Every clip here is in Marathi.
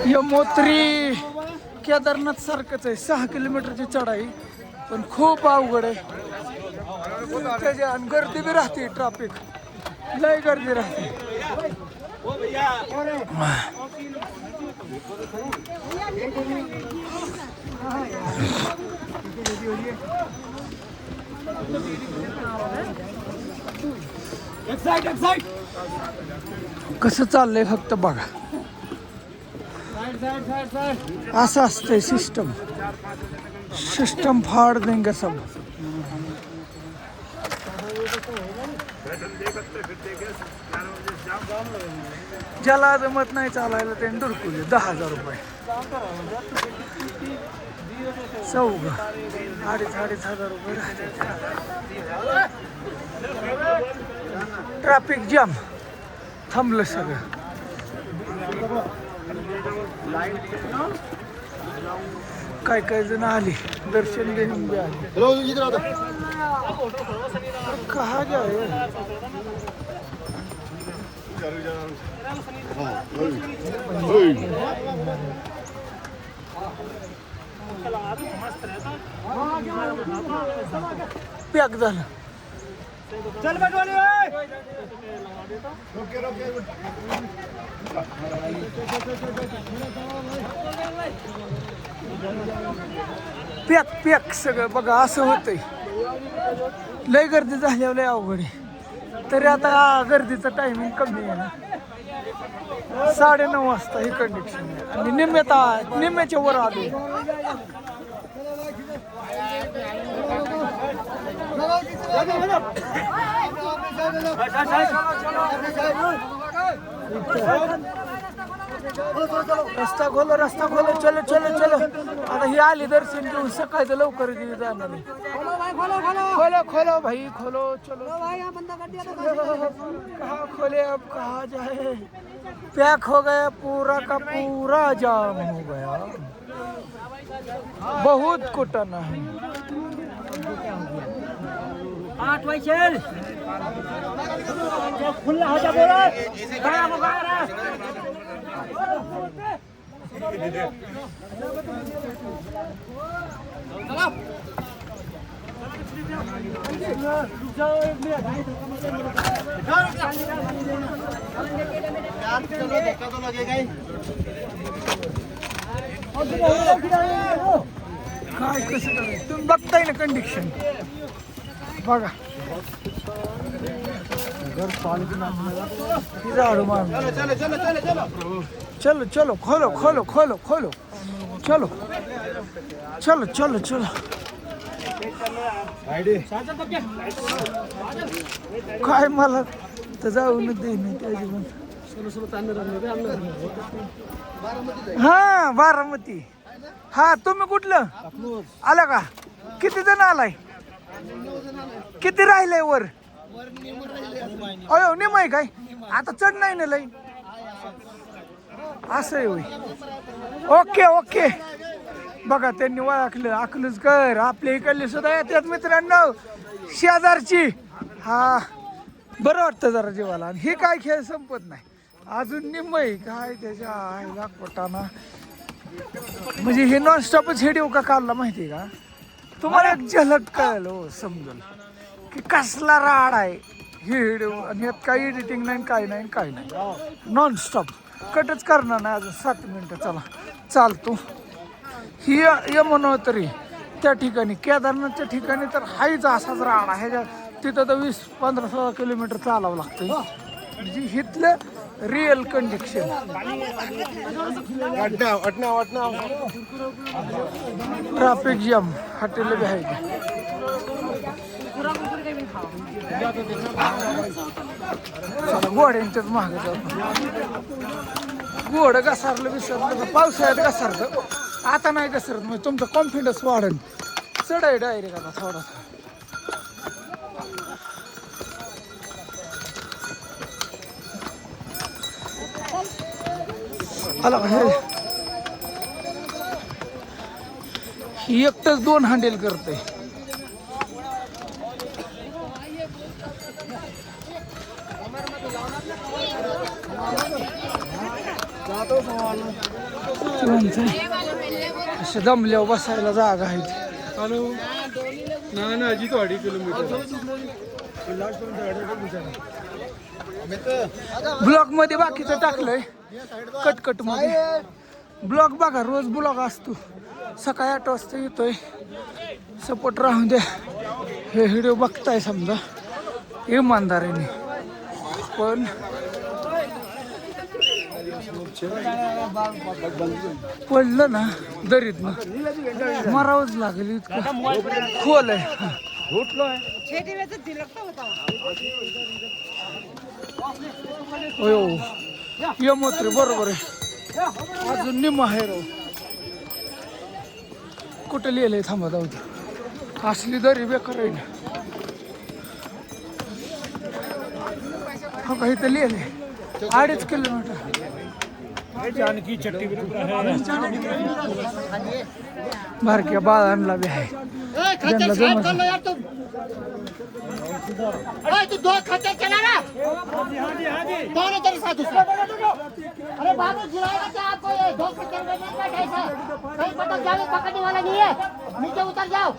यमोत्री केदारनाथ सारखंच आहे, 6 किलोमीटरची चढाई, पण खूप अवघड आहे. त्याच्या आणि गर्दी बी राहते, ट्रॅफिक लय गर्दी राहते. कसं चाललंय फक्त बघा. असं असतंय सिस्टम फाड़ देंगे सब. ज्याला जमत नाही चालायला त्यांनी धुडकुले 10,000 रुपये. चौघ 2,500 रुपये राहते. ट्रॅफिक जाम थांबलं सगळं. काय जण आली दर्शन घेऊन बी आली. कहा जाए पॅक झालं. चल पॅक सगळं बघा. असं होतंय, लय गर्दी झाल्यावर लय अवघड आहे. तरी आता गर्दीचं टायमिंग कमी आहे ना, 9:30 वाजता ही कंडिशन आहे. आणि निम्म्याच्या वर आले. रस्ता खोलो चलो. आता ही आली दर्शन घेऊन, सकाळचं लवकर जाणार. खोलो भाई खोलो चलो. कहाँ खोले अब कहाँ जाए. पैक हो गया पूरा का पूरा, जाम हो गया. बहुत कुटना है. 8 पैसे खुला हो जा बोला. काय कसं करायचं तुम्ही बघताय ना कंडिशन बघा. झाडू मार. चलो खोलो चलो. काय मला तर जाऊन देईन त्याची पण. हा बारामती. हा तुम्ही कुठलं आला का? किती जण आलाय? किती राहिलंय वर? अयो निम आहे काय? आता चढ नाही ना लई. असं आहे होय. ओके बघा त्यांनी ओळखलं. अकलूज कर आपल्या इकडली सुद्धा येतात मित्रांनो, शेजारची. हा बरं वाटतं जरा जीवाला. आणि हे काय खेळ संपत नाही अजून. निम्मय काय त्याच्या आईला पोटाना. म्हणजे हे नॉनस्टॉपच हेडिओ का काढला माहितीये का तुम्हाला? एक झलक कळलं हो, समजून की कसला राड आहे हे व्हिडिओ. आणि यात काही एडिटिंग नाही, काय नाही. नॉनस्टॉप कटच करणार नाही अजून 7 मिनिटं. चला चालतो. ही यमुनोत्री त्या ठिकाणी केदारनाथच्या ठिकाणी तर हाच असाच राड आहे. तिथं तर 20-15-16 किलोमीटर चालावं लागतं. म्हणजे इथलं real condition. Traffic jam hotel बी आहे. घोड्यांच्याच महाग जातो. घोडं घसारलं विसरलं पावसाळ्यात घसारतं. आता नाही घसरत. म्हणजे तुमचा कॉन्फिडन्स वाढेल. चढाय डायरेक्ट आता थोडासा. आला ही एकटंच 2 हँडल करते. असं दमल्यावर बसायला जागा आहे. ब्लॉग मध्ये बाकीचं टाकलंय कटकट मध्ये. ब्लॉग बघा, रोज ब्लॉग असतो. सकाळी 8 वाजता येतोय. सपोर्ट राहून द्या. हे व्हिडिओ बघताय समजा इमानदारीने, पण पडलं ना दरीत ना मरावंच लागेल, इतकं खोल आहे. यमोत्री बरोबर आहे. अजून निम आहे राव. कुठं लिहिलंय थांबा जाऊ दे. असली दरी बेकार आहे ना. हो का, इथं लिहिलंय 2.5 किलोमीटर. बारक्या बाळांना बी आहे. त्यांना जमत तू 2 खड्डे चला ना, दोनों तरफ से दूसरा. अरे बाबू गिराएगा क्या आपको? ये 2 खड्डे में नहीं बैठा है. कहीं पटक जाओ, पकड़ने वाला नहीं है. नीचे उतर जाओ.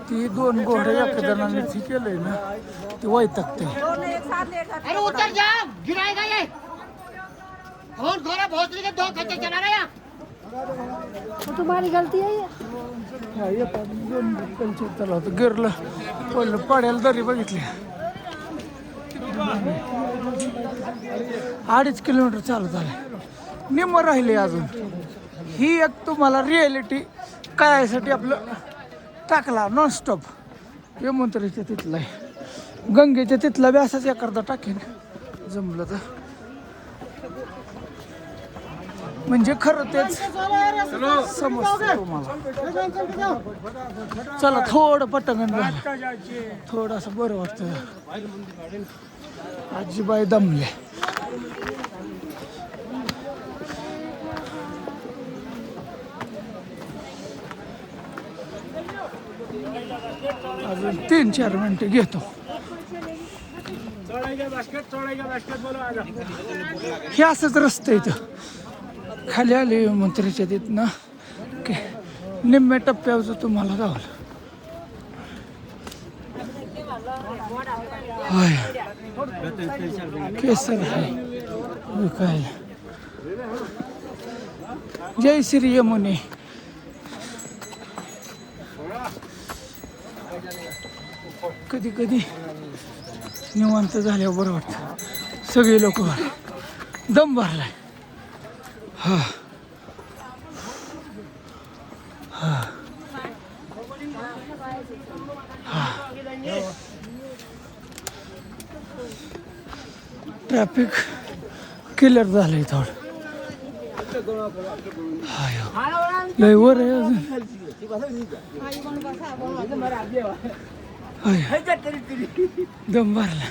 ती 2 घोडे एका जणांनी ती केलंय ना, ती वैतागते. अरे उतर जाओ, गिराएगा ये. और घोड़ा भोसड़ी के 2 खड्डे चला रहा है. तो तुम्हारी गलती है ये. त्याला होतं गिरलं, पडलं, पाड्याला दरी बघितली. 2.5 किलोमीटर चालू झालं, निम्म राहिले अजून. ही एक तुम्हाला रिॲलिटी कळायसाठी आपलं टाकला नॉनस्टॉप. यमुनतरीच्या तिथला आहे, गंगेच्या तिथला बी असाच एखादा टाकेन जमलं तर. म्हणजे खरं तेच समजतं तुम्हाला. चला थोडं पटंगण झालं, थोडंसं बरं वाटतं. आजीबाई दमले. अजून 3-4 मिनिटं घेतो. हे असंच रस्ते इथं खाली आले मंत्रीच्या तिथनं की निम्म्या टप्प्यावर तुम्हाला गावलं. होय, केसर आहे विकायला. जय श्री यमुने. कधी कधी निवांत झाल्यावर बरं वाटतं. सगळे लोक दम भरलाय. हा हा हा. ट्रॅफिक क्लिअर झालंय थोडं. लय वर आहे अजून. दम भरला.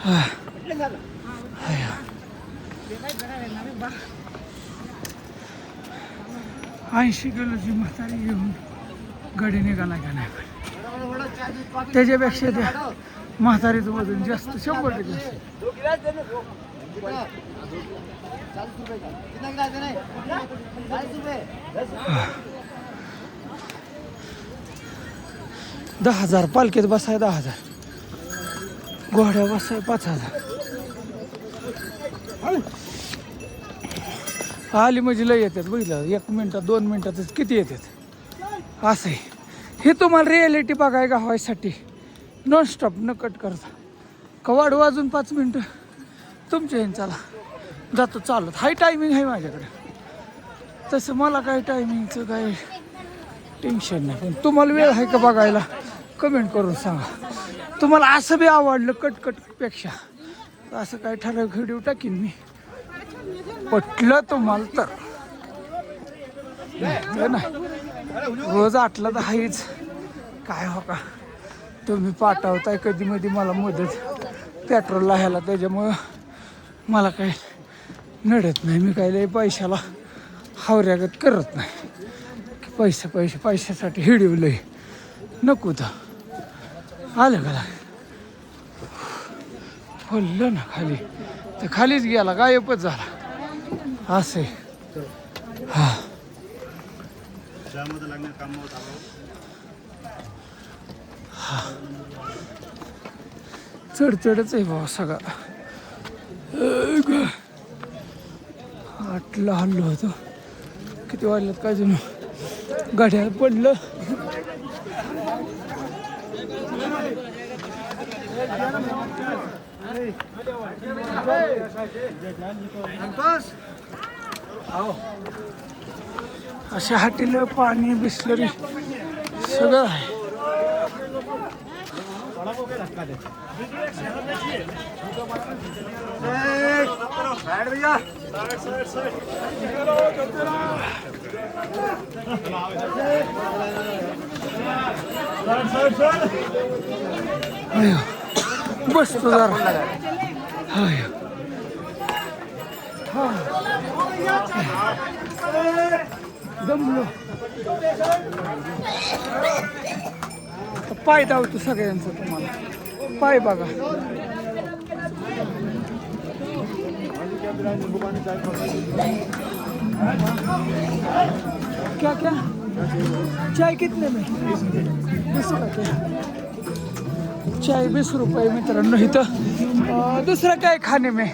हा 80 किलोची म्हातारी घेऊन गाडी निघाला का नाही. त्याच्यापेक्षा त्या म्हातारीचं वजन जास्त, 100% जास्त. 10,000 पालखीत बसाय 10,000, घोड्या बसाय 5,000. आली म्हणजे लय येतात. बघितलं 1 मिनिटात 2 मिनिटातच किती येतात. असं आहे हे. तुम्हाला रिॲलिटी बघाय गावायसाठी नॉनस्टॉप न कट करता. कवाड वाजून 5 मिनटं तुमच्या येईन. चला जातो चालत. हाय टायमिंग आहे माझ्याकडे. तसं मला काय टायमिंगचं काय टेन्शन नाही. पण तुम्हाला वेळ आहे का बघायला कमेंट करून सांगा. तुम्हाला असं बी आवडलं कटकटपेक्षा असं काय ठराविक व्हिडिओ टाकीन मी, पटलं तुम्हाला तर. नाही रोज 8ला तर आहेच. काय हो का, तुम्ही पाठवताय कधी मध्ये मला मदत पेट्रोलला ह्याला, त्याच्यामुळं मला काही नडत नाही. मी काही लय पैशाला हावऱ्यागत करत नाही. पैशासाठी हिडीव लय नको तर. आलं का पडलं ना खाली तर खालीच गेला गायबच झाला असे हा चढचढच आहे बाबा सगळा आटला हल्लो होतो किती वाजल्यात काय जण गाड्या पडलं अशा हाटील पाणी बिस्लरी सगळं आहे बसतो जरा दमलो पाय धावतो सगळ्यांचा तुम्हाला पाय बघा क्या क्या चाय कितने में 20 रुपये चाय 20 रुपये मित्रांनो इथं दुसरं काय खाणे में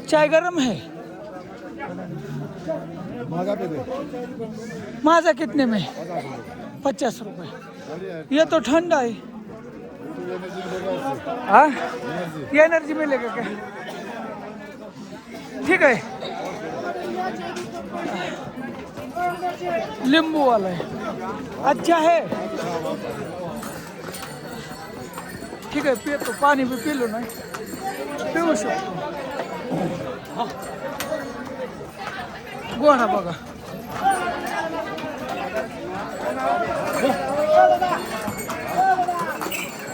चाय गरम है माजा कितने में 50 रुपये ये तो ठंडा है हाँ ये एनर्जी मिलेगा क्या ठीक है नींबू वाला है अच्छा है ठीक है पी तो पानी भी पी लो ना पिऊ शकतो गोडा बघा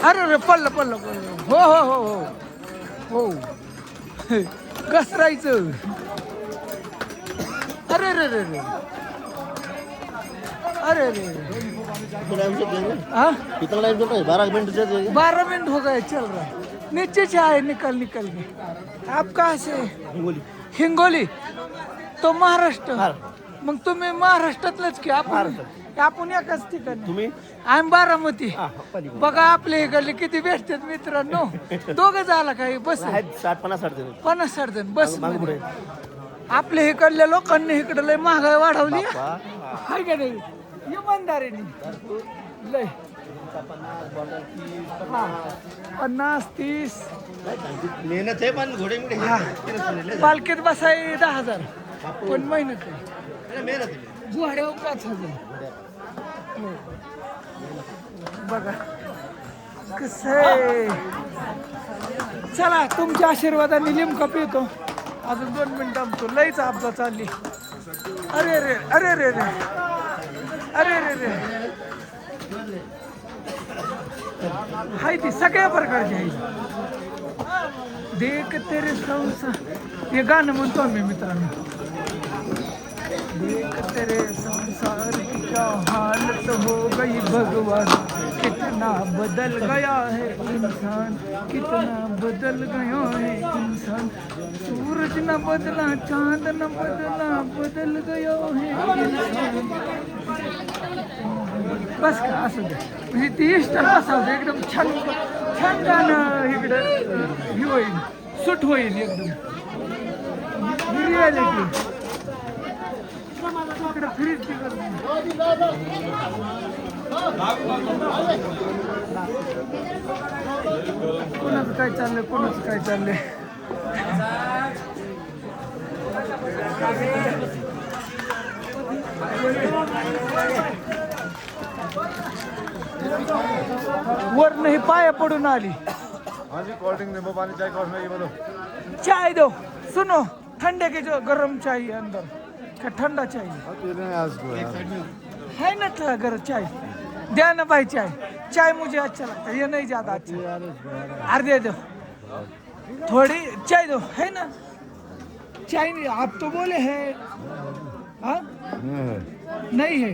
अरे अरे पडलं पडलं पडलं हो हो हो हो हो घसरायचं अरे रे रे रे अरे रे हाँ कितना टाइम चल रहा है 12 मिनट से 12 मिनट हो गए चल रहा है नीचे से आए निकल निकल के आप कहाँ से हिंगोली तो महाराष्ट्र मग तुम्ही महाराष्ट्रातलंच की आपण एकाच ठिकाणी तुम्ही आम्ही बारामती बघा आपल्या इकडले किती भेटतात मित्रांनो दोघं झाला काही बस 50-60 जण बस आपल्या इकडल्या लोकांनी इकडे लय महागाई वाढवली हाय का नाही इमानदारीने लय 50-30 मेहनत आहे पण घोडे पालखीत बसाय 10,000 पण मेहनत आहे मेहनत घोड्यावर 5,000 बघा कसं आहे चला तुमच्या आशीर्वादाने लिमका पितो अजून 2 मिनिटं आमतो लईच अपघात चालली अरे रे अरे रे रे अरे रे रे हाय ती सगळ्या प्रकारची आहे देख तेरे संसार हे गाणं म्हणतो आम्ही मित्रांनो देख तेरे संसार की क्या हालत हो गई भगवान कितना बदल गया है इंसान कितना बदल गया है इंसान सूरज न बदला चांद न बदला बदल गया है इंसान बस का असं दे म्हणजे ती इष्ट असावं एकदम छान छान गाणं इकडं हे होईल सूट होईल एकदम रियालिटी इकडं फ्रीज कोणाचं काय चाललंय कोणाचं काय चाललंय वर नहीं पाया पड़ून आली कोल्ड ड्रिंक नींबू पानी चाय कॉफी ये बोलो चाय दो सुनो ठंडे के जो गरम चाहिए अंदर क्या ठंडा चाहिए है ना गरम चाय दे ना भाई चाय चाय मुझे अच्छा लगता है ये नहीं ज्यादा अच्छा अरे दे दो थोड़ी चाय दो है ना चाय नहीं आप तो बोले है हाँ नहीं है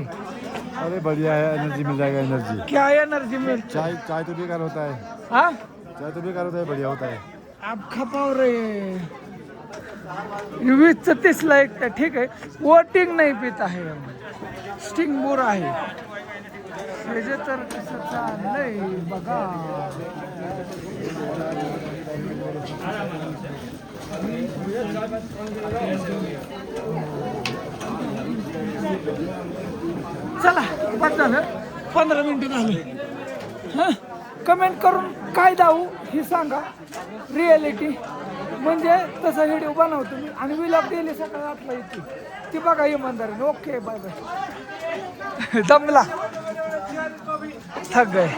अरे बढ़िया है, एनर्जी मिल जाएगा एनर्जी। क्या एनर्जी मिल चाय चाय तो बेकार होता है, हाँ चाय तो बेकार होता है, बढ़िया होता है। आप खपाव रे 20-30 एक तर ठीक आहे वोटिंग नाही पित आहे स्टिंग बोर आहे हे जे तर कसं चाललंय बघा चला बस झालं 15 मिनिटं झाले हां कमेंट करून काय दाऊ ही सांगा रिॲलिटी म्हणजे तसा व्हिडिओ बनवतो मी आणि विलॉग डेली सकाळी 8ला येते ती बघा इमानदारीने ओके बाय बाय दमला थक गए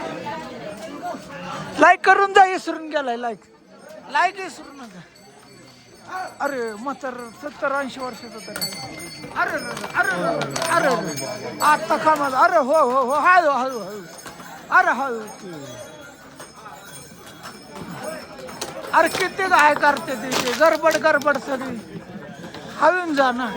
लाईक करून जा विसरून गेलाय लाईक विसरू नका अरे म्हातार 70-80 वर्षाचं तरी अरे अरे अरे अरे आता कामाला अरे हो हो हो हळू हळू हळू अरे हळू अरे किती काय करते ते गडबड सगळी हळून जा ना